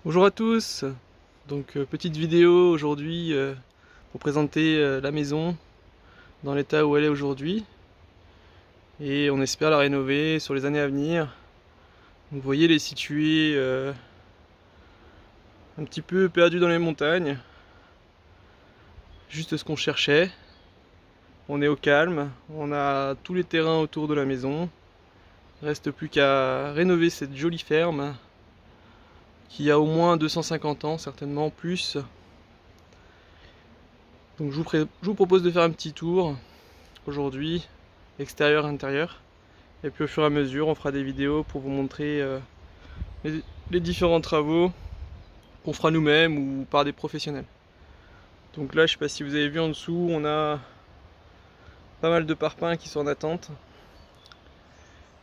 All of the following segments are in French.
Bonjour à tous, donc petite vidéo aujourd'hui pour présenter la maison dans l'état où elle est aujourd'hui et on espère la rénover sur les années à venir. Donc, vous voyez, elle est située un petit peu perdue dans les montagnes, juste ce qu'on cherchait. On est au calme, on a tous les terrains autour de la maison, il ne reste plus qu'à rénover cette jolie ferme qui a au moins 250 ans, certainement plus. Donc je vous propose de faire un petit tour aujourd'hui, extérieur, intérieur. Et puis au fur et à mesure, on fera des vidéos pour vous montrer les différents travaux qu'on fera nous-mêmes ou par des professionnels. Donc là, je ne sais pas si vous avez vu en dessous, on a pas mal de parpaings qui sont en attente.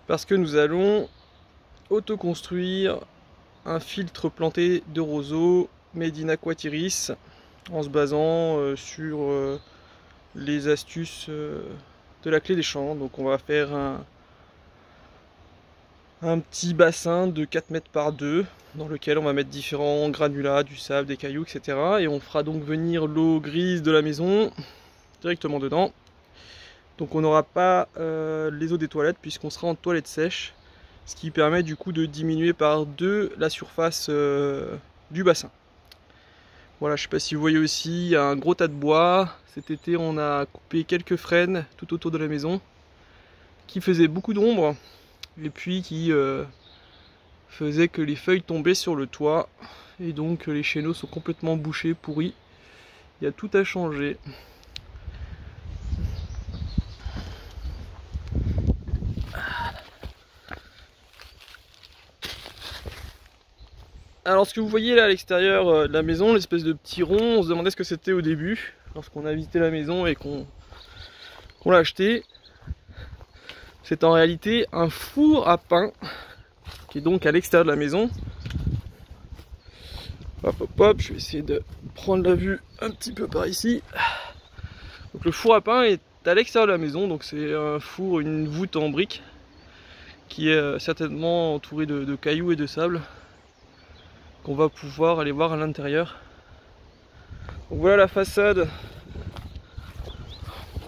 Parce que nous allons autoconstruire un filtre planté de roseaux made in Aquatiris en se basant sur les astuces de la clé des champs. Donc on va faire un petit bassin de 4 mètres par 2 dans lequel on va mettre différents granulats, du sable, des cailloux, etc. Et on fera donc venir l'eau grise de la maison directement dedans. Donc on n'aura pas les eaux des toilettes puisqu'on sera en toilette sèche, ce qui permet du coup de diminuer par 2 la surface du bassin. Voilà, je ne sais pas si vous voyez aussi, il y a un gros tas de bois. Cet été, on a coupé quelques frênes tout autour de la maison qui faisaient beaucoup d'ombre et puis qui faisaient que les feuilles tombaient sur le toit et donc les chéneaux sont complètement bouchés, pourris. Il y a tout à changer. Alors ce que vous voyez là à l'extérieur de la maison, l'espèce de petit rond, on se demandait ce que c'était au début, lorsqu'on a visité la maison et qu'on l'a acheté. C'est en réalité un four à pain, qui est donc à l'extérieur de la maison. Hop hop hop, je vais essayer de prendre la vue un petit peu par ici. Donc le four à pain est à l'extérieur de la maison, donc c'est un four, une voûte en briques, qui est certainement entourée de cailloux et de sable. On va pouvoir aller voir à l'intérieur. Donc voilà la façade,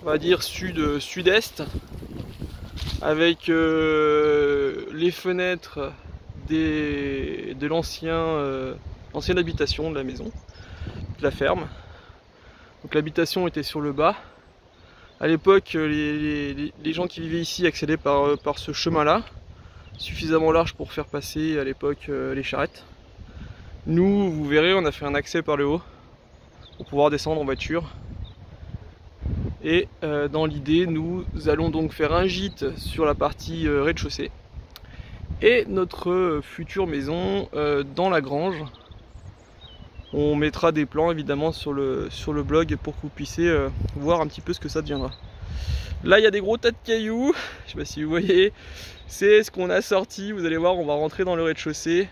on va dire sud-est, avec les fenêtres de l'ancienne habitation de la maison, de la ferme. Donc l'habitation était sur le bas. À l'époque, les gens qui vivaient ici accédaient par ce chemin-là, suffisamment large pour faire passer à l'époque les charrettes. Nous, vous verrez, on a fait un accès par le haut pour pouvoir descendre en voiture. Et dans l'idée, nous allons donc faire un gîte sur la partie rez-de-chaussée. Et notre future maison dans la grange. On mettra des plans évidemment sur le blog pour que vous puissiez voir un petit peu ce que ça deviendra. Là, il y a des gros tas de cailloux. Je sais pas si vous voyez. C'est ce qu'on a sorti. Vous allez voir, on va rentrer dans le rez-de-chaussée.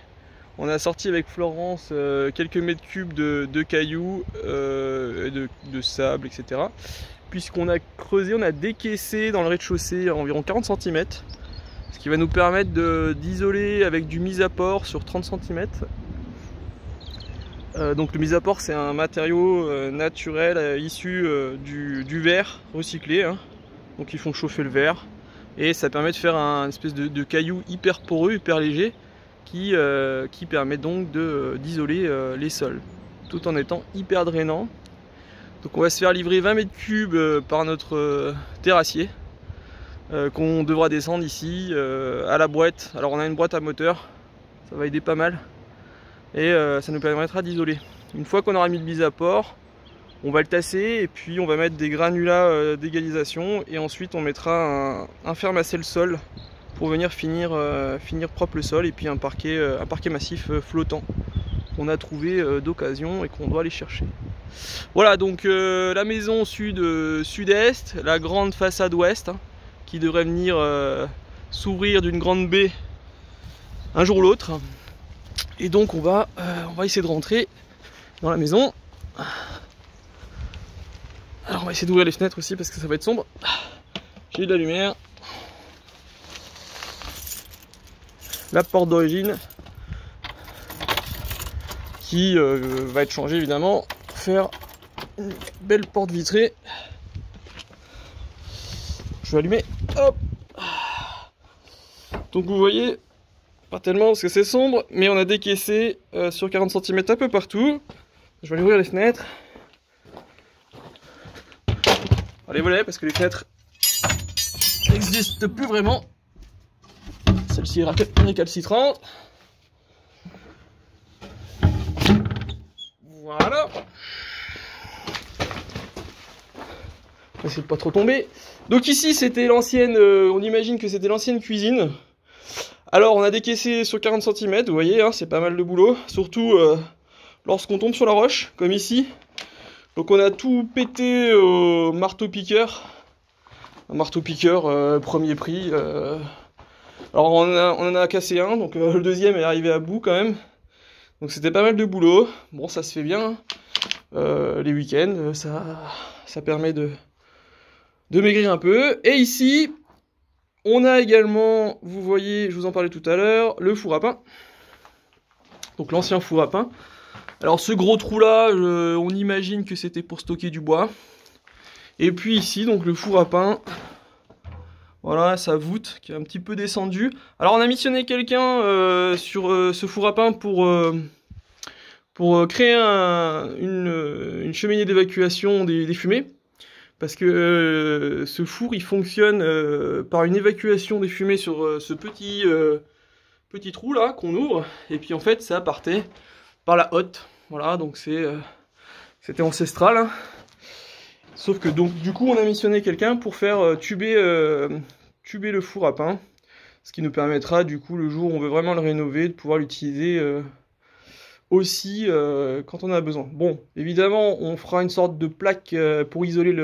On a sorti avec Florence quelques mètres cubes de cailloux, de sable, etc. Puisqu'on a creusé, on a décaissé dans le rez-de-chaussée environ 40 cm. Ce qui va nous permettre d'isoler avec du mise-à-port sur 30 cm. Donc le mise-à-port, c'est un matériau naturel issu du verre recyclé. Hein. Donc ils font chauffer le verre. Et ça permet de faire un espèce de caillou hyper poreux, hyper léger. Qui permet donc d'isoler les sols tout en étant hyper drainant. Donc on va se faire livrer 20 mètres cubes par notre terrassier qu'on devra descendre ici à la boîte. Alors on a une boîte à moteur, ça va aider pas mal et ça nous permettra d'isoler. Une fois qu'on aura mis le mise-à-port, on va le tasser et puis on va mettre des granulats d'égalisation et ensuite on mettra un fer massé le sol pour venir finir propre le sol et puis un parquet massif flottant qu'on a trouvé d'occasion et qu'on doit aller chercher. Voilà donc la maison sud-est, la grande façade ouest hein, qui devrait venir s'ouvrir d'une grande baie un jour ou l'autre. Et donc on va essayer de rentrer dans la maison. Alors on va essayer d'ouvrir les fenêtres aussi parce que ça va être sombre. J'ai de la lumière. La porte d'origine qui va être changé évidemment pour faire une belle porte vitrée. Je vais allumer, hop. Donc vous voyez, pas tellement parce que c'est sombre, mais on a décaissé sur 40 cm un peu partout. Je vais aller ouvrir les fenêtres. Les volets, parce que les fenêtres n'existent plus vraiment. Celle-ci est récalcitrante. Voilà. Essayez de pas trop tomber. Donc ici c'était l'ancienne, on imagine que c'était l'ancienne cuisine. Alors on a décaissé sur 40 cm, vous voyez, hein, c'est pas mal de boulot. Surtout lorsqu'on tombe sur la roche, comme ici. Donc on a tout pété au marteau-piqueur. Un marteau-piqueur premier prix. Alors on en a cassé un, donc le deuxième est arrivé à bout quand même. Donc c'était pas mal de boulot. Bon, ça se fait bien. Les week-ends, ça permet de maigrir un peu. Et ici, on a également, vous voyez, je vous en parlais tout à l'heure, le four à pain. Donc l'ancien four à pain. Alors ce gros trou là, on imagine que c'était pour stocker du bois. Et puis ici, donc le four à pain. Voilà, sa voûte qui est un petit peu descendue. Alors on a missionné quelqu'un sur ce four à pain pour créer une cheminée d'évacuation des fumées. Parce que ce four il fonctionne par une évacuation des fumées sur ce petit trou là qu'on ouvre. Et puis en fait ça partait par la hotte. Voilà, donc c'était ancestral. Hein. Sauf que donc du coup on a missionné quelqu'un pour faire tuber le four à pain, ce qui nous permettra du coup le jour où on veut vraiment le rénover de pouvoir l'utiliser aussi quand on a besoin. Bon, évidemment on fera une sorte de plaque pour isoler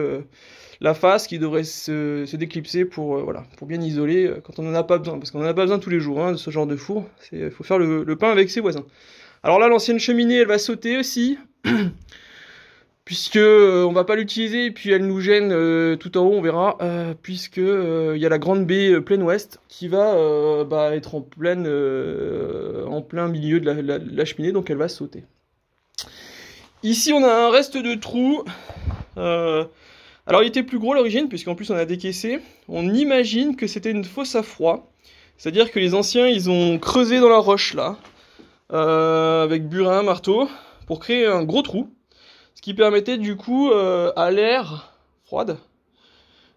la face qui devrait se déclipser pour bien isoler quand on n'en a pas besoin, parce qu'on n'en a pas besoin tous les jours hein, de ce genre de four. Il faut faire le pain avec ses voisins. Alors là l'ancienne cheminée elle va sauter aussi. Puisque on va pas l'utiliser et puis elle nous gêne tout en haut, on verra, puisque il y a la grande baie plein ouest qui va être en plein milieu de la cheminée, donc elle va sauter. Ici on a un reste de trou. Alors il était plus gros à l'origine, puisqu'en plus on a décaissé. On imagine que c'était une fosse à froid, c'est-à-dire que les anciens ils ont creusé dans la roche là, avec burin, marteau, pour créer un gros trou. Ce qui permettait du coup à l'air froide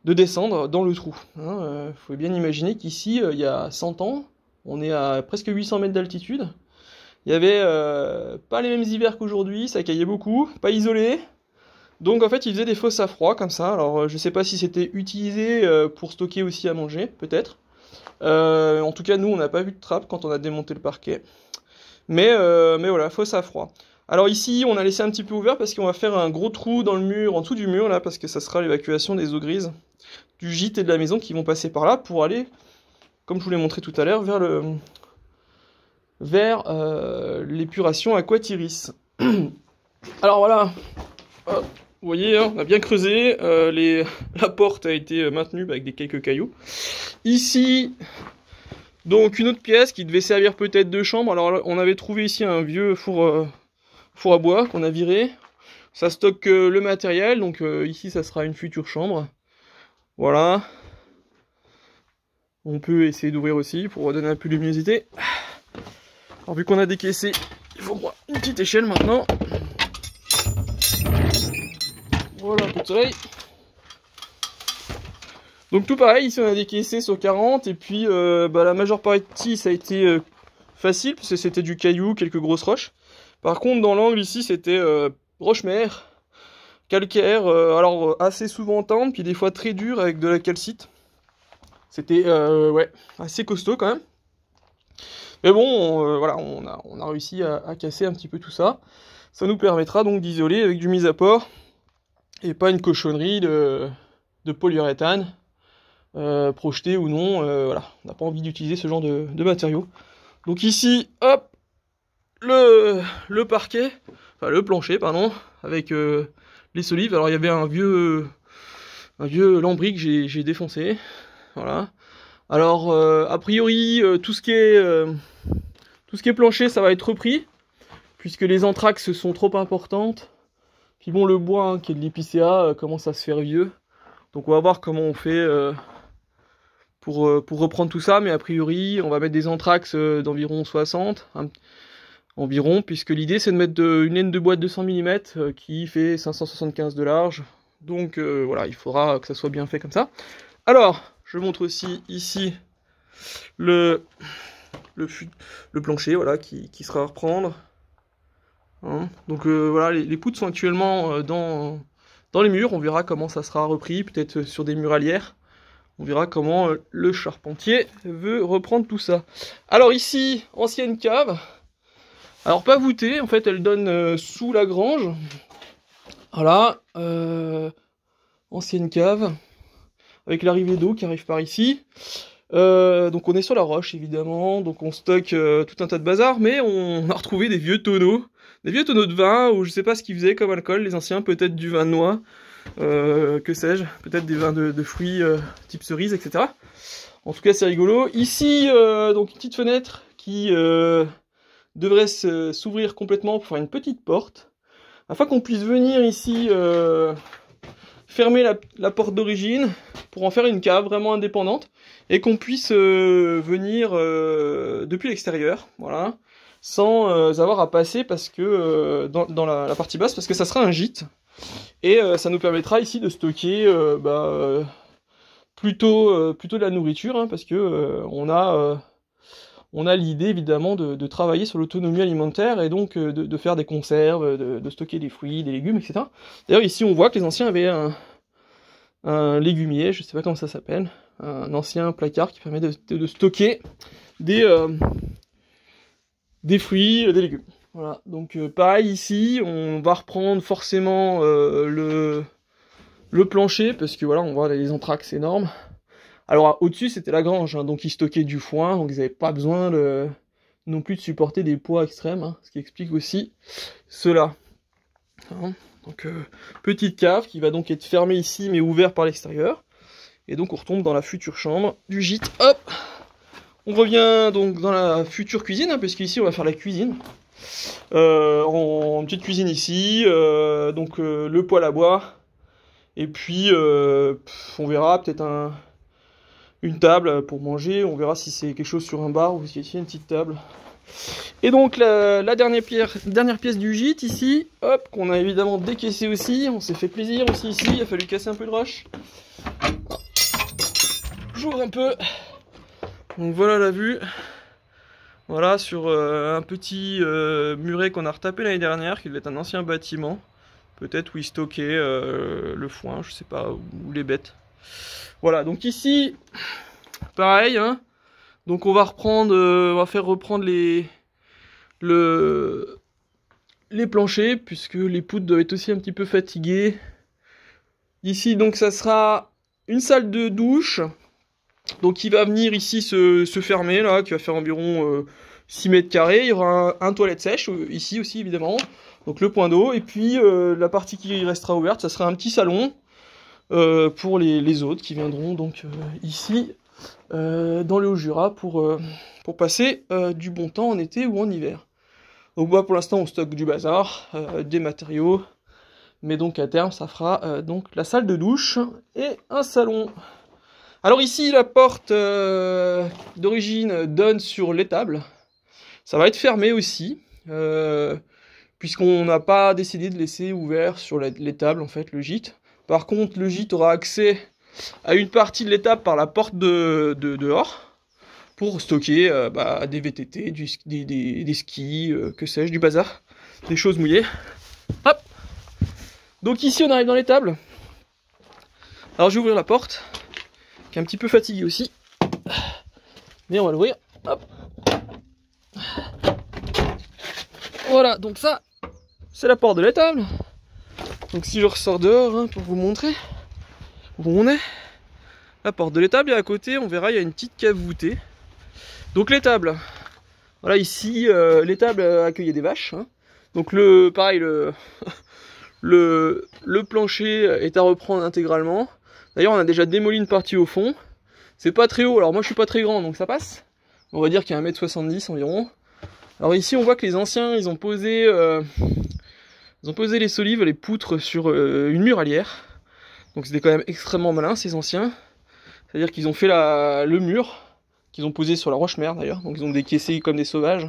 de descendre dans le trou. Faut bien imaginer qu'ici, il y a 100 ans, on est à presque 800 mètres d'altitude. Il y avait pas les mêmes hivers qu'aujourd'hui, ça caillait beaucoup, pas isolé. Donc en fait, ils faisaient des fosses à froid comme ça. Alors je sais pas si c'était utilisé pour stocker aussi à manger, peut-être. En tout cas, nous, on n'a pas vu de trappe quand on a démonté le parquet. Mais voilà, fosse à froid. Alors ici, on a laissé un petit peu ouvert parce qu'on va faire un gros trou dans le mur, en dessous du mur, là, parce que ça sera l'évacuation des eaux grises du gîte et de la maison qui vont passer par là pour aller, comme je vous l'ai montré tout à l'heure, vers l'épuration Aquatiris. Alors voilà, vous voyez, hein, on a bien creusé, la porte a été maintenue avec quelques cailloux. Ici, donc une autre pièce qui devait servir peut-être de chambre. Alors on avait trouvé ici un vieux four à bois qu'on a viré. Ça stocke le matériel, donc ici ça sera une future chambre. Voilà. On peut essayer d'ouvrir aussi pour donner un peu de luminosité. Alors vu qu'on a décaissé, il faut une petite échelle maintenant. Voilà, un peu de soleil. Donc tout pareil, ici on a décaissé sur 40, et puis la majeure partie ça a été facile, parce que c'était du caillou, quelques grosses roches. Par contre dans l'angle ici c'était roche-mer, calcaire, alors assez souvent tendre, puis des fois très dur avec de la calcite. C'était assez costaud quand même. Mais bon, voilà, on a réussi à casser un petit peu tout ça. Ça nous permettra donc d'isoler avec du mise-à-port, et pas une cochonnerie de polyuréthane. Projeté ou non, voilà, on n'a pas envie d'utiliser ce genre de matériaux. Donc ici, hop, le parquet, enfin le plancher, pardon, avec les solives. Alors il y avait un vieux lambris que j'ai défoncé, voilà. Alors a priori tout ce qui est plancher, ça va être repris, puisque les anthrax sont trop importantes. Puis bon, le bois hein, qui est de l'épicéa commence à se faire vieux. Donc on va voir comment on fait pour reprendre tout ça, mais a priori on va mettre des anthrax d'environ 60 environ, puisque l'idée c'est de mettre une laine de bois de 200 mm qui fait 575 de large. Donc voilà, il faudra que ça soit bien fait comme ça. Alors, je montre aussi ici le plancher, voilà, qui sera à reprendre. Hein. Donc voilà, les poutres sont actuellement dans les murs. On verra comment ça sera repris, peut-être sur des muralières. On verra comment le charpentier veut reprendre tout ça. Alors ici, ancienne cave. Alors pas voûtée, en fait elle donne sous la grange. Voilà, ancienne cave, avec l'arrivée d'eau qui arrive par ici. Donc on est sur la roche évidemment, donc on stocke tout un tas de bazar, mais on a retrouvé des vieux tonneaux de vin, ou je sais pas ce qu'ils faisaient comme alcool, les anciens, peut-être du vin de noix, que sais-je, peut-être des vins de fruits type cerise, etc. En tout cas c'est rigolo. Ici, donc une petite fenêtre qui devrait s'ouvrir complètement pour faire une petite porte, afin qu'on puisse venir ici fermer la porte d'origine pour en faire une cave vraiment indépendante et qu'on puisse venir depuis l'extérieur, voilà, sans avoir à passer parce que dans la partie basse, parce que ça sera un gîte et ça nous permettra ici de stocker plutôt de la nourriture, hein, parce que on a l'idée évidemment de travailler sur l'autonomie alimentaire et donc de faire des conserves, de stocker des fruits, des légumes, etc. D'ailleurs ici on voit que les anciens avaient un légumier, je sais pas comment ça s'appelle, un ancien placard qui permet de stocker des fruits, des légumes. Voilà, donc pareil ici, on va reprendre forcément le plancher, parce que voilà, on voit les anthrax énormes. Alors au-dessus c'était la grange, hein, donc ils stockaient du foin, donc ils n'avaient pas besoin non plus de supporter des poids extrêmes, hein, ce qui explique aussi cela. Hein, donc petite cave qui va donc être fermée ici mais ouverte par l'extérieur. Et donc on retombe dans la future chambre du gîte. Hop, on revient donc dans la future cuisine, hein, parce qu'ici on va faire la cuisine. En petite cuisine ici, donc le poêle à bois. Et puis on verra peut-être une table pour manger, on verra si c'est quelque chose sur un bar ou si c'est une petite table. Et donc la dernière pièce du gîte ici, hop, qu'on a évidemment décaissé aussi, on s'est fait plaisir aussi ici, il a fallu casser un peu de roche. J'ouvre un peu, donc voilà la vue, voilà sur un petit muret qu'on a retapé l'année dernière, qui devait être un ancien bâtiment, peut-être où ils stockaient le foin, je sais pas, ou les bêtes. Voilà, donc ici, pareil, hein. Donc on va faire reprendre les planchers, puisque les poutres doivent être aussi un petit peu fatiguées. Ici, donc ça sera une salle de douche, donc qui va venir ici se fermer, là, qui va faire environ 6 mètres carrés. Il y aura un toilette sèche, ici aussi évidemment, donc le point d'eau, et puis la partie qui restera ouverte, ça sera un petit salon, pour les autres qui viendront donc ici dans le Haut-Jura pour passer du bon temps en été ou en hiver. Donc bah, pour l'instant on stocke du bazar, des matériaux, mais donc à terme ça fera donc la salle de douche et un salon. Alors ici la porte d'origine donne sur l'étable, ça va être fermé aussi, puisqu'on n'a pas décidé de laisser ouvert sur l'étable en fait le gîte. Par contre, le gîte aura accès à une partie de l'étable par la porte de dehors pour stocker des VTT, des skis, que sais-je, du bazar, des choses mouillées. Hop. Donc ici, on arrive dans l'étable. Alors, je vais ouvrir la porte, qui est un petit peu fatiguée aussi. Mais on va l'ouvrir. Hop. Voilà, donc ça, c'est la porte de l'étable. Donc si je ressors dehors, hein, pour vous montrer où on est, la porte de l'étable, et à côté on verra il y a une petite cave voûtée. Donc l'étable, voilà ici l'étable accueillait des vaches, hein. Donc pareil le plancher est à reprendre intégralement. D'ailleurs on a déjà démoli une partie au fond, c'est pas très haut, alors moi je suis pas très grand donc ça passe. On va dire qu'il y a 1m70 environ. Alors ici on voit que les anciens ils ont posé les solives, les poutres sur une muralière. Donc c'était quand même extrêmement malin ces anciens. C'est-à-dire qu'ils ont fait le mur, qu'ils ont posé sur la roche-mère d'ailleurs. Donc ils ont décaissé comme des sauvages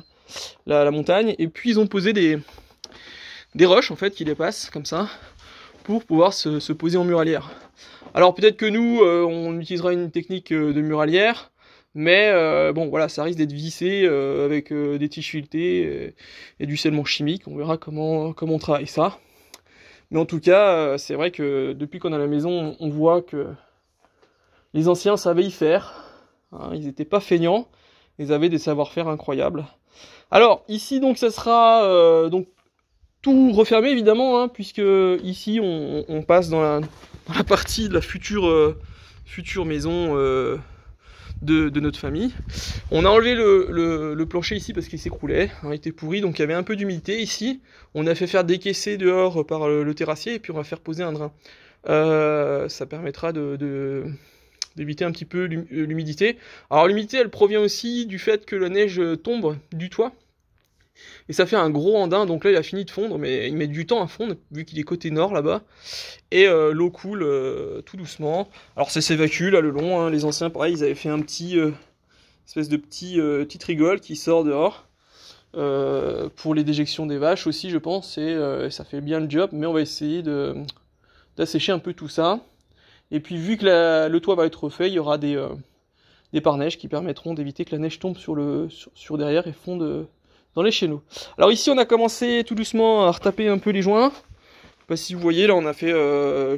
la montagne. Et puis ils ont posé des roches en fait qui dépassent comme ça pour pouvoir se poser en muralière. Alors peut-être que nous on utilisera une technique de muralière. Mais bon voilà, ça risque d'être vissé avec des tiges filetées et du scellement chimique. On verra comment on travaille ça. Mais en tout cas, c'est vrai que depuis qu'on a la maison, on voit que les anciens savaient y faire. Hein, ils n'étaient pas feignants. Ils avaient des savoir-faire incroyables. Alors ici donc ça sera donc tout refermé évidemment, hein, puisque ici on passe dans la partie de la future maison de notre famille. On a enlevé le plancher ici parce qu'il s'écroulait, hein, il était pourri, donc il y avait un peu d'humidité ici. On a fait faire décaisser dehors par le terrassier et puis on va faire poser un drain. Ça permettra d'éviter un petit peu l'humidité. Alors l'humidité elle provient aussi du fait que la neige tombe du toit. Et ça fait un gros andin, donc là il a fini de fondre, mais il met du temps à fondre, vu qu'il est côté nord là-bas. Et l'eau coule tout doucement. Alors ça s'évacue là le long, hein. Les anciens pareil, ils avaient fait un espèce de petite rigole qui sort dehors. Pour les déjections des vaches aussi je pense, et ça fait bien le job, mais on va essayer d'assécher un peu tout ça. Et puis vu que le toit va être refait, il y aura des pare-neiges qui permettront d'éviter que la neige tombe sur derrière et fonde dans les chéneaux. Alors ici on a commencé tout doucement à retaper un peu les joints. Je sais pas si vous voyez, là on a fait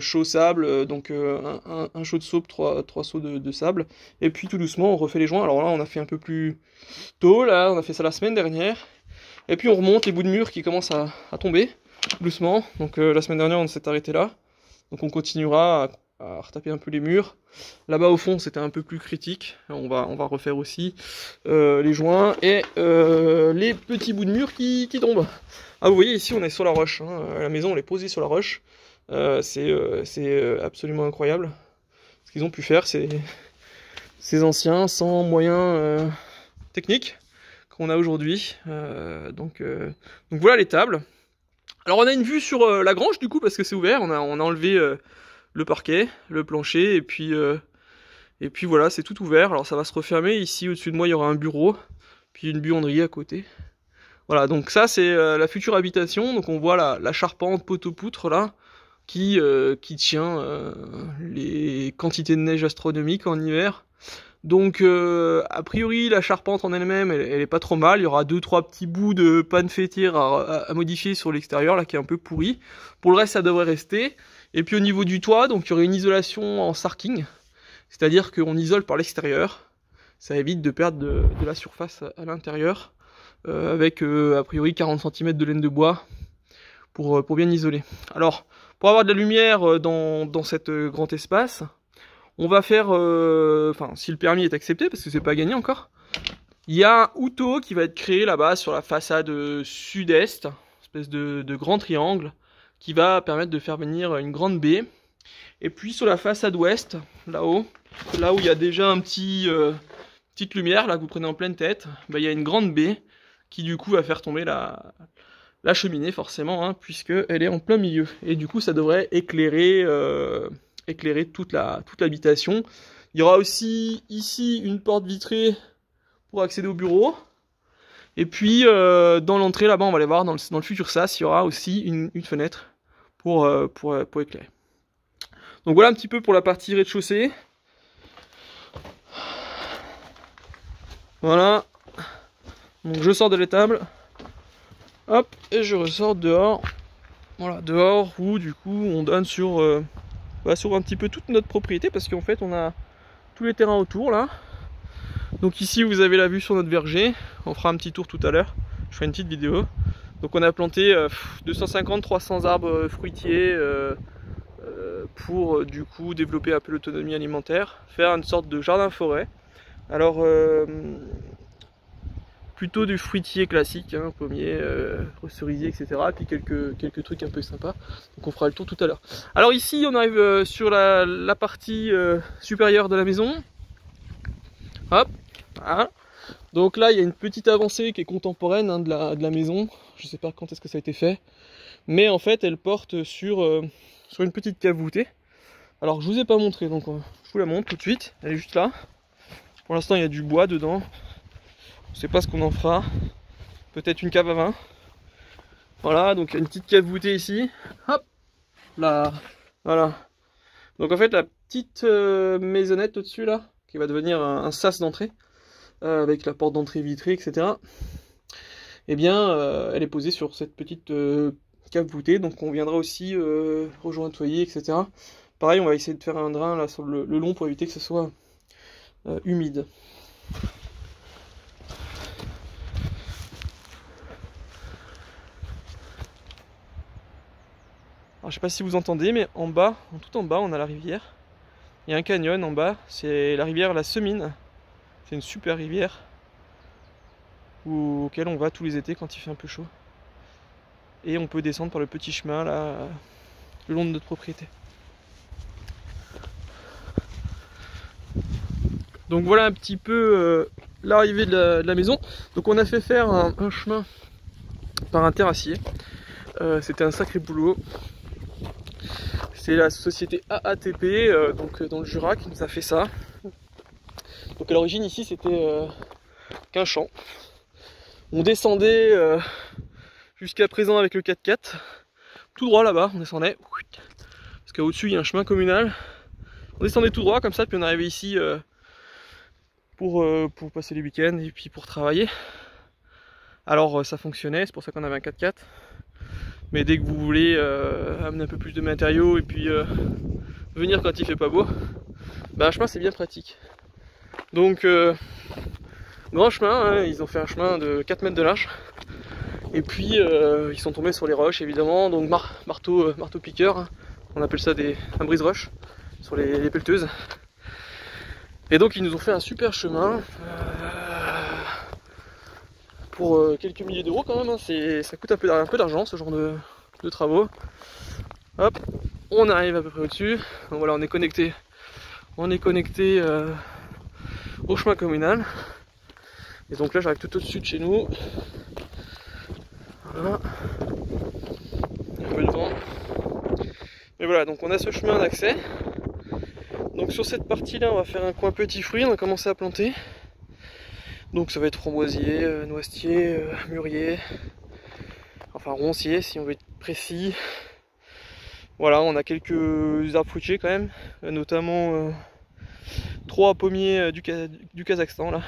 chaud sable, donc un chaud de saupe, trois seaux de sable. Et puis tout doucement on refait les joints. Alors là on a fait un peu plus tôt, là on a fait ça la semaine dernière. Et puis on remonte les bouts de mur qui commencent à tomber doucement. Donc la semaine dernière on s'est arrêté là. Donc on continuera à retaper un peu les murs. Là-bas au fond c'était un peu plus critique. On va refaire aussi les joints et les petits bouts de mur qui tombent. Ah vous voyez ici on est sur la roche, hein. La maison on est posée sur la roche. C'est absolument incroyable ce qu'ils ont pu faire ces anciens sans moyens techniques qu'on a aujourd'hui. Donc voilà les tables. Alors on a une vue sur la grange du coup parce que c'est ouvert. On a enlevé le parquet, le plancher, et puis voilà, c'est tout ouvert. Alors ça va se refermer. Ici au-dessus de moi il y aura un bureau, puis une buanderie à côté. Voilà, donc ça c'est la future habitation. Donc on voit la charpente poteau-poutre là qui tient les quantités de neige astronomiques en hiver. Donc a priori la charpente en elle-même elle est pas trop mal. Il y aura 2-3 petits bouts de panne fêtière à modifier sur l'extérieur là qui est un peu pourri. Pour le reste ça devrait rester. Et puis au niveau du toit, donc il y aurait une isolation en sarking, c'est-à-dire qu'on isole par l'extérieur. Ça évite de perdre de la surface à l'intérieur, avec a priori 40 cm de laine de bois pour bien isoler. Alors pour avoir de la lumière dans cet grand espace, on va faire, enfin si le permis est accepté, parce que c'est pas gagné encore, il y a un outo qui va être créé là-bas sur la façade sud-est, espèce de grand triangle, qui va permettre de faire venir une grande baie. Et puis sur la façade ouest, là-haut, là où il y a déjà un petite lumière, là que vous prenez en pleine tête, bah, il y a une grande baie qui du coup va faire tomber la cheminée forcément, hein, puisque elle est en plein milieu. Et du coup ça devrait éclairer toute l'habitation. Il y aura aussi ici une porte vitrée pour accéder au bureau. Et puis dans l'entrée là-bas, on va aller voir dans le futur sas, il y aura aussi une fenêtre pour éclairer. Donc voilà un petit peu pour la partie rez-de-chaussée. Voilà. Donc je sors de l'étable. Hop, et je ressors dehors. Voilà, dehors où du coup on donne sur un petit peu toute notre propriété, parce qu'en fait on a tous les terrains autour là. Donc ici vous avez la vue sur notre verger. On fera un petit tour tout à l'heure. Je ferai une petite vidéo. Donc on a planté 250-300 arbres fruitiers pour du coup développer un peu l'autonomie alimentaire, faire une sorte de jardin-forêt. Alors plutôt du fruitier classique, hein, pommier, cerisier, etc. Puis quelques trucs un peu sympas. Donc on fera le tour tout à l'heure. Alors ici on arrive sur la partie supérieure de la maison. Hop, voilà. Donc là il y a une petite avancée qui est contemporaine, hein, de la maison. Je sais pas quand est-ce que ça a été fait, mais en fait elle porte sur une petite cave voûtée. Alors je vous ai pas montré, donc je vous la montre tout de suite. Elle est juste là. Pour l'instant il y a du bois dedans. Je sais pas ce qu'on en fera. Peut-être une cave à vin. Voilà, donc il y a une petite cave voûtée ici. Hop là, voilà. Donc en fait la petite maisonnette au-dessus là, qui va devenir un sas d'entrée, avec la porte d'entrée vitrée, etc. Eh bien, elle est posée sur cette petite cave voûtée, donc on viendra aussi rejointoyer, etc. Pareil, on va essayer de faire un drain là sur le long pour éviter que ce soit humide. Alors, je sais pas si vous entendez, mais en bas, tout en bas, on a la rivière. Il y a un canyon en bas, c'est la rivière La Semine. C'est une super rivière auquel on va tous les étés quand il fait un peu chaud. Et on peut descendre par le petit chemin là, le long de notre propriété. Donc voilà un petit peu l'arrivée de la maison. Donc on a fait faire un chemin par un terrassier. C'était un sacré boulot. C'est la société AATP, donc dans le Jura, qui nous a fait ça. Donc à l'origine ici c'était qu'un champ. On descendait jusqu'à présent avec le 4x4, tout droit là-bas, on descendait. Parce qu'au-dessus il y a un chemin communal. On descendait tout droit comme ça, puis on arrivait ici pour passer les week-ends et puis pour travailler. Alors ça fonctionnait, c'est pour ça qu'on avait un 4x4. Mais dès que vous voulez amener un peu plus de matériaux et puis venir quand il fait pas beau, bah un chemin c'est bien pratique. Donc grand chemin, hein, ils ont fait un chemin de 4 mètres de large. Et puis ils sont tombés sur les roches évidemment, donc marteau piqueur, hein. On appelle ça un brise-roche sur les pelleteuses. Et donc ils nous ont fait un super chemin pour quelques milliers d'euros quand même, hein. Ça coûte un peu d'argent ce genre de travaux. Hop, on arrive à peu près au-dessus. Donc voilà, on est connecté au chemin communal. Et donc là j'arrive tout au-dessus de chez nous. Voilà. Un peu de vent. Et voilà, donc on a ce chemin d'accès. Donc sur cette partie-là, on va faire un coin petits fruits, on va commencer à planter. Donc ça va être framboisier, noisetier, mûrier, enfin roncier si on veut être précis. Voilà, on a quelques arbres fruitiers quand même, notamment 3 pommiers du Kazakhstan là,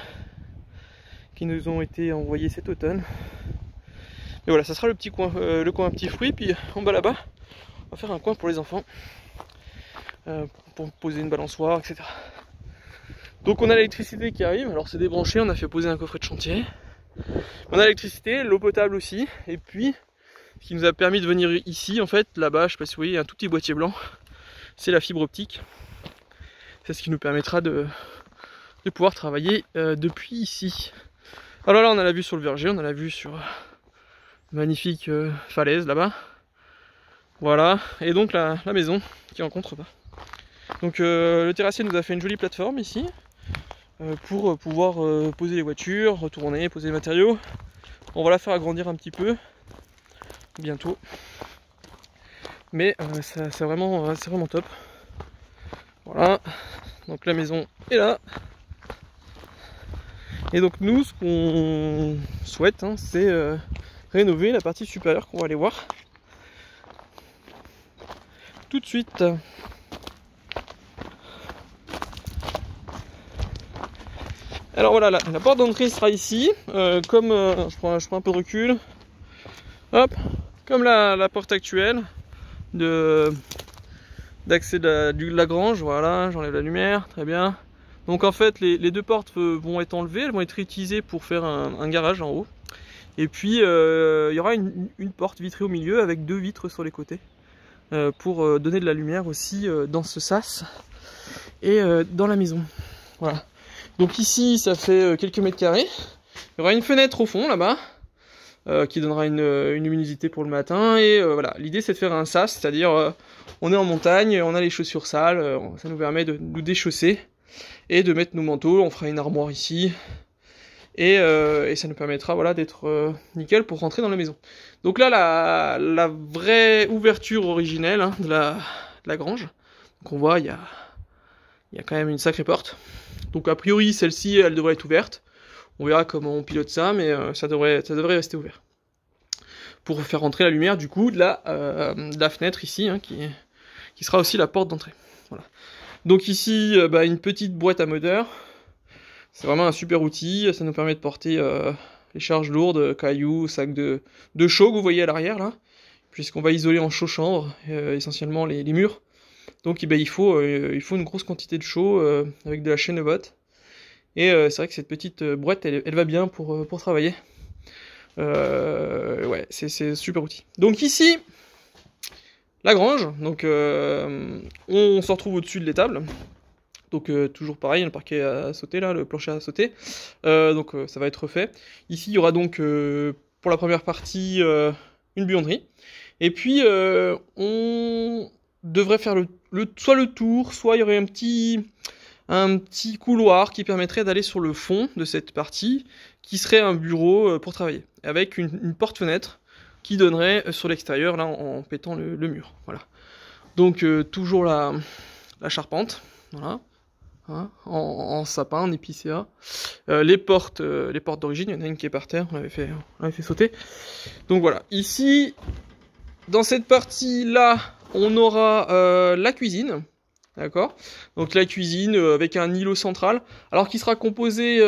qui nous ont été envoyés cet automne. Et voilà, ça sera le petit coin, le coin petits fruits, puis en bas là-bas, on va faire un coin pour les enfants. Pour poser une balançoire, etc. Donc on a l'électricité qui arrive, alors c'est débranché, on a fait poser un coffret de chantier. On a l'électricité, l'eau potable aussi, et puis ce qui nous a permis de venir ici, en fait, là-bas, je sais pas si vous voyez, un tout petit boîtier blanc, c'est la fibre optique. C'est ce qui nous permettra de pouvoir travailler depuis ici. Alors là on a la vue sur le verger, on a la vue sur une magnifique falaise là-bas. Voilà, et donc la maison qui est en contrebas. Donc le terrassier nous a fait une jolie plateforme ici pour pouvoir poser les voitures, retourner, poser les matériaux. On va la faire agrandir un petit peu bientôt. Mais c'est vraiment top. Voilà, donc la maison est là. Et donc nous ce qu'on souhaite, hein, c'est rénover la partie supérieure qu'on va aller voir tout de suite. Alors voilà, la porte d'entrée sera ici, comme je prends un peu de recul, hop, comme la porte actuelle d'accès de la grange. Voilà, j'enlève la lumière, très bien. Donc en fait les deux portes vont être enlevées, elles vont être réutilisées pour faire un garage en haut. Et puis il y aura une porte vitrée au milieu avec 2 vitres sur les côtés, pour donner de la lumière aussi dans ce sas et dans la maison. Voilà. Donc ici ça fait quelques mètres carrés. Il y aura une fenêtre au fond là-bas qui donnera une luminosité pour le matin. Et voilà, l'idée c'est de faire un sas, c'est-à-dire on est en montagne, on a les chaussures sales, ça nous permet de nous déchausser et de mettre nos manteaux. On fera une armoire ici et ça nous permettra voilà, d'être nickel pour rentrer dans la maison. Donc là, la vraie ouverture originelle hein, de la grange. Donc on voit, il y a quand même une sacrée porte. Donc a priori, celle-ci, elle devrait être ouverte. On verra comment on pilote ça, mais ça devrait rester ouvert. Pour faire rentrer la lumière, du coup, de la fenêtre ici, hein, qui sera aussi la porte d'entrée. Voilà. Donc ici, une petite boîte à moteur. C'est vraiment un super outil, ça nous permet de porter les charges lourdes, cailloux, sacs de chaux que vous voyez à l'arrière, là, puisqu'on va isoler en chaux-chambre, essentiellement les murs. Donc il faut une grosse quantité de chaux avec de la chaîne botte. Et c'est vrai que cette petite boîte, elle va bien pour travailler. Ouais, c'est un super outil. Donc ici, la grange. Donc on se retrouve au-dessus de l'étable. Donc toujours pareil, le parquet à sauter là, le plancher à sauter. Donc ça va être refait. Ici, il y aura donc pour la première partie une buanderie. Et puis on devrait faire soit le tour, soit il y aurait un petit couloir qui permettrait d'aller sur le fond de cette partie, qui serait un bureau pour travailler, avec une porte-fenêtre qui donnerait sur l'extérieur, là, en pétant le mur. Voilà. Donc toujours la charpente, voilà, hein, en sapin, en épicéa. Les portes d'origine, il y en a une qui est par terre, on l'avait fait sauter. Donc voilà. Ici, dans cette partie-là, on aura la cuisine. D'accord. Donc la cuisine avec un îlot central, alors qui sera composé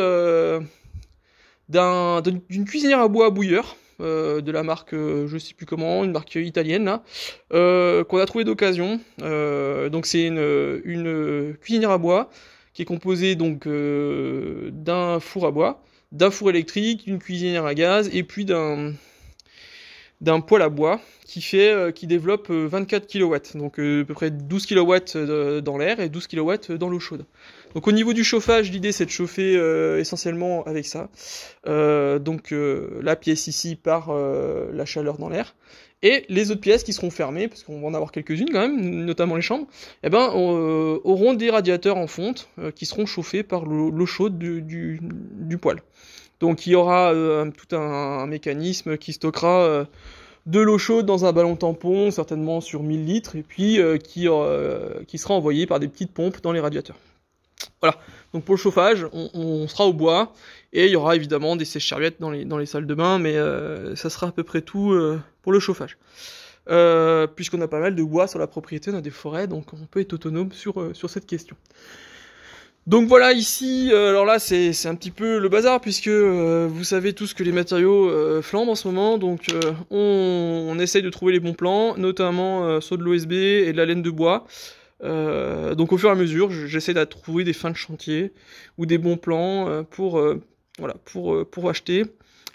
d'une cuisinière à bois à bouilleur, de la marque, je sais plus comment, une marque italienne là, qu'on a trouvé d'occasion. Donc c'est une cuisinière à bois qui est composée donc d'un four à bois, d'un four électrique, d'une cuisinière à gaz et puis d'un poêle à bois qui développe 24 kW, donc à peu près 12 kW dans l'air et 12 kW dans l'eau chaude. Donc au niveau du chauffage, l'idée c'est de chauffer essentiellement avec ça. Donc la pièce ici par la chaleur dans l'air. Et les autres pièces qui seront fermées, parce qu'on va en avoir quelques-unes quand même, notamment les chambres, auront des radiateurs en fonte qui seront chauffés par l'eau chaude du poêle. Donc il y aura tout un mécanisme qui stockera de l'eau chaude dans un ballon tampon, certainement sur 1000 litres, et puis qui sera envoyé par des petites pompes dans les radiateurs. Voilà, donc pour le chauffage, on sera au bois, et il y aura évidemment des sèche-serviettes dans les salles de bain, mais ça sera à peu près tout pour le chauffage. Puisqu'on a pas mal de bois sur la propriété, on a des forêts, donc on peut être autonome sur cette question. Donc voilà, ici, alors là c'est un petit peu le bazar, puisque vous savez tous que les matériaux flambent en ce moment, donc on essaye de trouver les bons plans, notamment sur de l'OSB et de la laine de bois. Donc au fur et à mesure, j'essaie de trouver des fins de chantier ou des bons plans pour acheter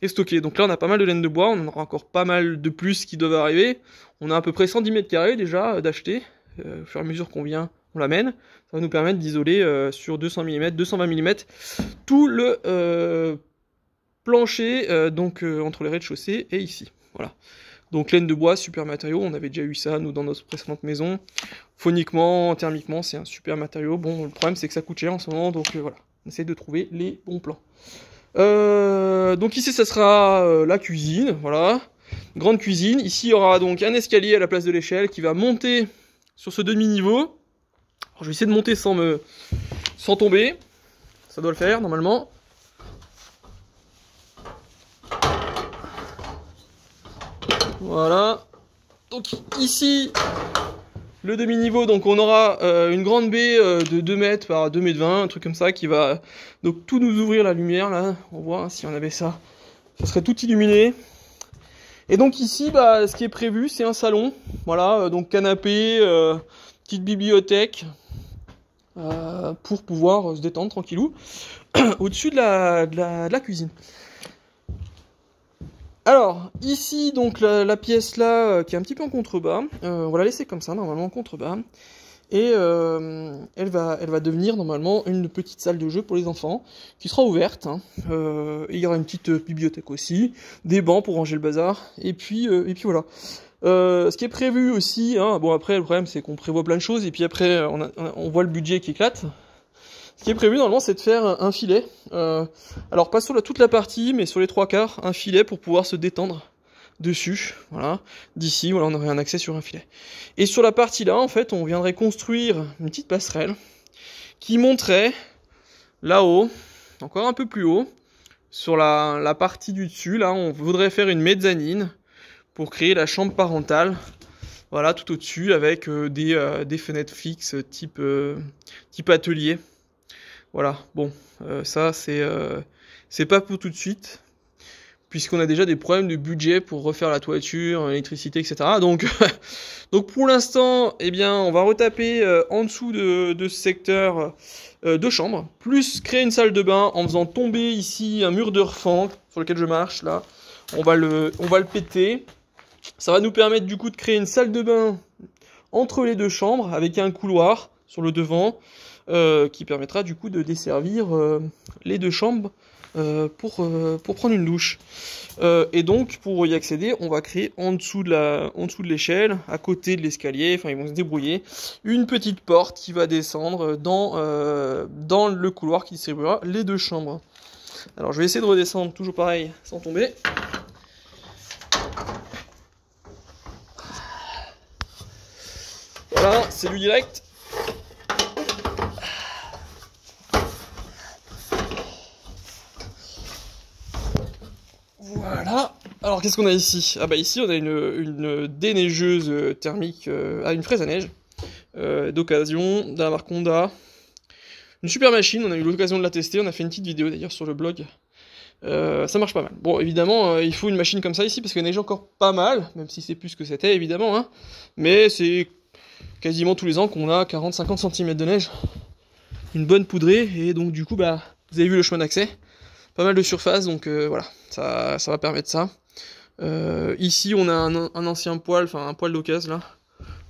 et stocker. Donc là on a pas mal de laine de bois, on en aura encore pas mal de plus qui doivent arriver. On a à peu près 110 mètres carrés déjà d'acheter, au fur et à mesure qu'on vient, on l'amène. Ça va nous permettre d'isoler sur 200 mm, 220 mm tout le plancher donc entre les rez-de-chaussée et ici. Voilà. Donc laine de bois, super matériau, on avait déjà eu ça nous dans notre précédente maison. Phoniquement, thermiquement, c'est un super matériau. Bon, le problème c'est que ça coûte cher en ce moment, donc voilà, on essaie de trouver les bons plans. Donc ici ça sera la cuisine, voilà, grande cuisine. Ici il y aura donc un escalier à la place de l'échelle qui va monter sur ce demi-niveau. Je vais essayer de monter sans tomber. Ça doit le faire normalement. Voilà. Donc ici, le demi-niveau, donc on aura une grande baie de 2 mètres par 2 mètres 20, un truc comme ça qui va donc tout nous ouvrir la lumière là. On voit hein, si on avait ça, ça serait tout illuminé. Et donc ici, ce qui est prévu, c'est un salon. Voilà, donc canapé, petite bibliothèque. Pour pouvoir se détendre tranquillou au-dessus de la cuisine. Alors ici donc la pièce là qui est un petit peu en contrebas, on va la laisser comme ça normalement en contrebas et elle va devenir normalement une petite salle de jeu pour les enfants qui sera ouverte hein. Et il y aura une petite bibliothèque aussi, des bancs pour ranger le bazar et puis voilà. Ce qui est prévu aussi, hein, bon après le problème c'est qu'on prévoit plein de choses et puis après on voit le budget qui éclate. Ce qui est prévu normalement, c'est de faire un filet. Alors pas sur toute la partie, mais sur les 3/4, un filet pour pouvoir se détendre dessus. Voilà. D'ici, voilà, on aurait un accès sur un filet. Et sur la partie là, en fait, on viendrait construire une petite passerelle qui monterait là-haut, encore un peu plus haut, sur la partie du dessus. Là, on voudrait faire une mezzanine pour créer la chambre parentale. Voilà, tout au-dessus, avec des fenêtres fixes type atelier. Voilà, bon, ça c'est pas pour tout de suite, puisqu'on a déjà des problèmes de budget pour refaire la toiture, l'électricité, etc. Donc, donc pour l'instant, eh bien, on va retaper en dessous de ce secteur de chambre, plus créer une salle de bain en faisant tomber ici un mur de refend sur lequel je marche, là. On va le péter. Ça va nous permettre du coup de créer une salle de bain entre les deux chambres, avec un couloir sur le devant, qui permettra du coup de desservir les deux chambres pour prendre une douche. Et donc pour y accéder, on va créer en dessous de l'échelle, à côté de l'escalier, enfin ils vont se débrouiller, une petite porte qui va descendre dans le couloir qui distribuera les deux chambres. Alors je vais essayer de redescendre toujours pareil sans tomber. Voilà, c'est du direct. Voilà. Alors qu'est-ce qu'on a ici? Ah bah ici on a une déneigeuse thermique une fraise à neige d'occasion, de la marque Honda. Une super machine, on a eu l'occasion de la tester, on a fait une petite vidéo d'ailleurs sur le blog. Ça marche pas mal. Bon, évidemment, il faut une machine comme ça ici parce qu'il neige encore pas mal, même si c'est plus que c'était évidemment, hein. Mais c'est quasiment tous les ans qu'on a 40-50 cm de neige. Une bonne poudrée, et donc du coup, bah, vous avez vu le chemin d'accès. Pas mal de surface, donc voilà, ça va permettre ça. Ici, on a un ancien poêle, enfin un poêle d'occasion là,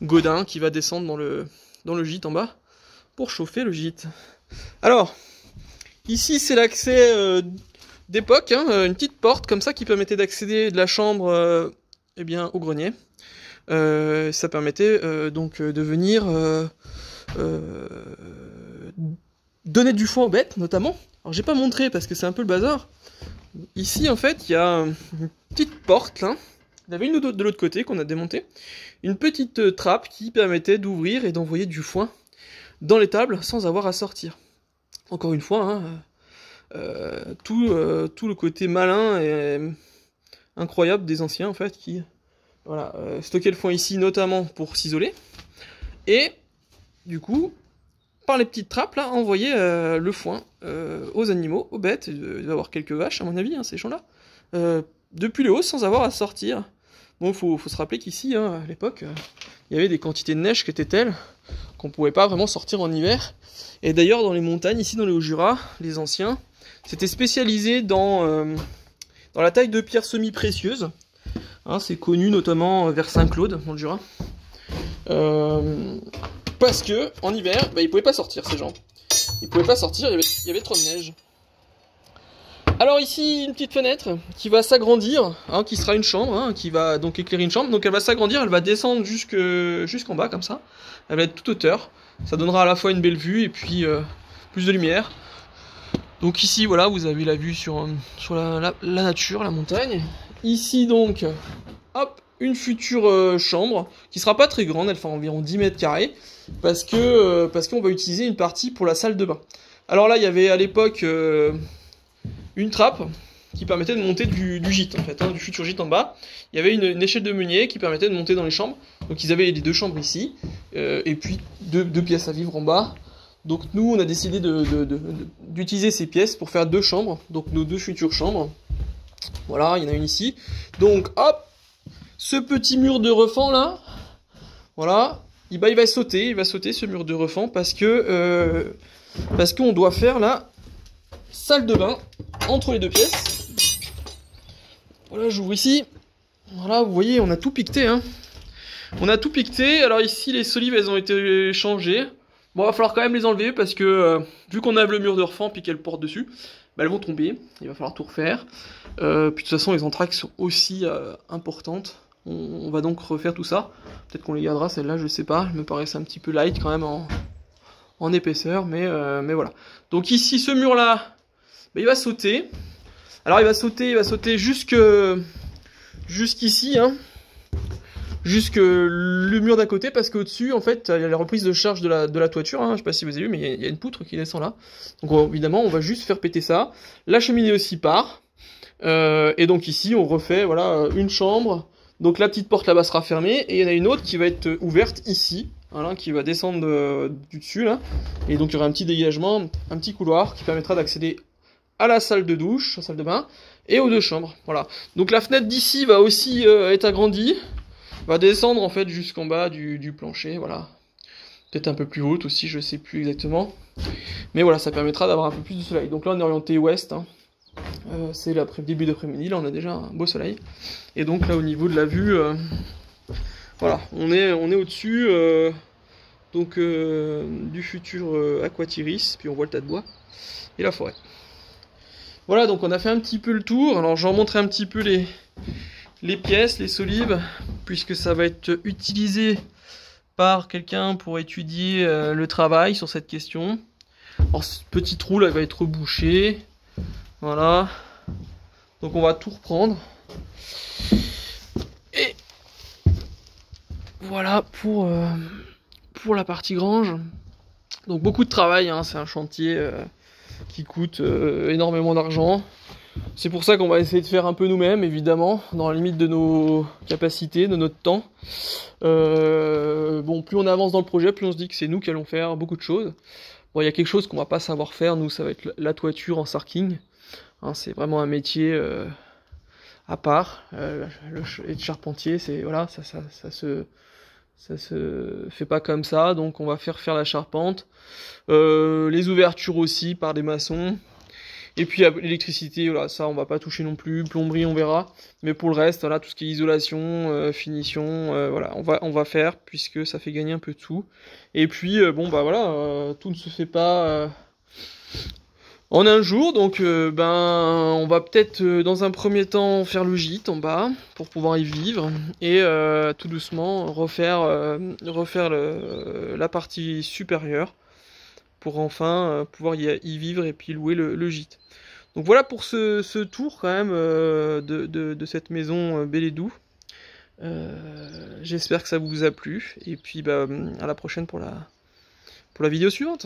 Godin, qui va descendre dans le gîte en bas, pour chauffer le gîte. Alors, ici c'est l'accès d'époque, hein, une petite porte comme ça qui permettait d'accéder de la chambre eh bien, au grenier. Ça permettait donc de venir donner du foin aux bêtes, notamment. Alors j'ai pas montré parce que c'est un peu le bazar. Ici en fait il y a une petite porte là. Il y avait une de l'autre côté qu'on a démontée. Une petite trappe qui permettait d'ouvrir et d'envoyer du foin dans l'étable sans avoir à sortir. Encore une fois, hein, tout le côté malin et incroyable des anciens en fait qui voilà, stockaient le foin ici notamment pour s'isoler. Et du coup, par les petites trappes là, envoyer le foin aux animaux, aux bêtes. Il va y avoir quelques vaches à mon avis, hein, ces champs-là, depuis le haut sans avoir à sortir. Bon, faut se rappeler qu'ici, hein, à l'époque, il y avait des quantités de neige qui étaient telles qu'on pouvait pas vraiment sortir en hiver. Et d'ailleurs, dans les montagnes, ici dans le Haut-Jura, les anciens s'étaient spécialisés dans la taille de pierres semi-précieuses. Hein, c'est connu notamment vers Saint-Claude, dans le Jura. Parce que en hiver, bah, ils pouvaient pas sortir ces gens. Ils pouvaient pas sortir, il y avait trop de neige. Alors ici, une petite fenêtre qui va s'agrandir, hein, qui sera une chambre, hein, qui va donc éclairer une chambre. Donc elle va s'agrandir, elle va descendre jusqu'en bas comme ça. Elle va être toute hauteur. Ça donnera à la fois une belle vue et puis plus de lumière. Donc ici, voilà, vous avez la vue sur la nature, la montagne. Ici donc, hop, une future chambre qui sera pas très grande, elle fera environ 10 mètres carrés, parce qu'on va utiliser une partie pour la salle de bain. Alors là, il y avait à l'époque une trappe qui permettait de monter du gîte en fait, hein, du futur gîte en bas. Il y avait une échelle de meunier qui permettait de monter dans les chambres. Donc ils avaient les deux chambres ici, et puis deux pièces à vivre en bas. Donc nous, on a décidé d'utiliser ces pièces pour faire deux chambres, donc nos deux futures chambres. Voilà, il y en a une ici. Donc hop, ce petit mur de refend là, voilà, il va sauter ce mur de refend parce qu'on doit faire la salle de bain entre les deux pièces. Voilà, j'ouvre ici. Voilà, vous voyez, on a tout piqueté, hein. On a tout piqueté. Alors ici, les solives, elles ont été changées. Bon, il va falloir quand même les enlever parce que vu qu'on a le mur de refend puis qu'elles portent dessus, bah, elles vont tomber. Il va falloir tout refaire. Puis de toute façon, les entrailles sont aussi importantes. On va donc refaire tout ça. Peut-être qu'on les gardera, celle-là, je sais pas. Elle me paraissait un petit peu light quand même en épaisseur, mais voilà. Donc ici, ce mur-là, bah, il va sauter. Alors il va sauter jusqu'ici, hein, jusque le mur d'à côté, parce qu'au-dessus, en fait, il y a la reprise de charge de la toiture, hein, je sais pas si vous avez vu, mais il y a une poutre qui descend là. Donc évidemment, on va juste faire péter ça. La cheminée aussi part. Et donc ici, on refait, voilà, une chambre. Donc la petite porte là-bas sera fermée, et il y en a une autre qui va être ouverte ici, voilà, qui va descendre du dessus, là. Et donc il y aura un petit dégagement, un petit couloir qui permettra d'accéder à la salle de douche, la salle de bain, et aux deux chambres, voilà. Donc la fenêtre d'ici va aussi être agrandie, va descendre en fait jusqu'en bas du plancher, voilà. Peut-être un peu plus haute aussi, je sais plus exactement. Mais voilà, ça permettra d'avoir un peu plus de soleil. Donc là on est orienté ouest, hein. C'est le début d'après-midi, là on a déjà un beau soleil. Et donc là au niveau de la vue, voilà, on est au-dessus du futur Aquatiris, puis on voit le tas de bois et la forêt. Voilà, donc on a fait un petit peu le tour. Alors j'en montrer un petit peu les pièces, les solives, puisque ça va être utilisé par quelqu'un pour étudier le travail sur cette question. Alors ce petit trou là va être bouché. Voilà. Donc on va tout reprendre. Et voilà pour la partie grange. Donc beaucoup de travail, hein, c'est un chantier qui coûte énormément d'argent. C'est pour ça qu'on va essayer de faire un peu nous-mêmes, évidemment, dans la limite de nos capacités, de notre temps. Bon, plus on avance dans le projet, plus on se dit que c'est nous qui allons faire beaucoup de choses. Bon, il y a quelque chose qu'on va pas savoir faire, nous, ça va être la toiture en sarking. Hein, c'est vraiment un métier à part. Être charpentier, c'est voilà, ça se fait pas comme ça, donc on va faire la charpente. Les ouvertures aussi par des maçons. Et puis l'électricité, voilà, ça on va pas toucher non plus. Plomberie, on verra. Mais pour le reste, voilà, tout ce qui est isolation, finition, voilà, on va faire puisque ça fait gagner un peu de sous. Et puis bon bah voilà, tout ne se fait pas en un jour, donc on va peut-être dans un premier temps faire le gîte en bas pour pouvoir y vivre et tout doucement refaire la partie supérieure pour enfin pouvoir y vivre et puis louer le gîte. Donc voilà pour ce tour quand même de cette maison bel et doux. J'espère que ça vous a plu et puis à la prochaine pour la vidéo suivante.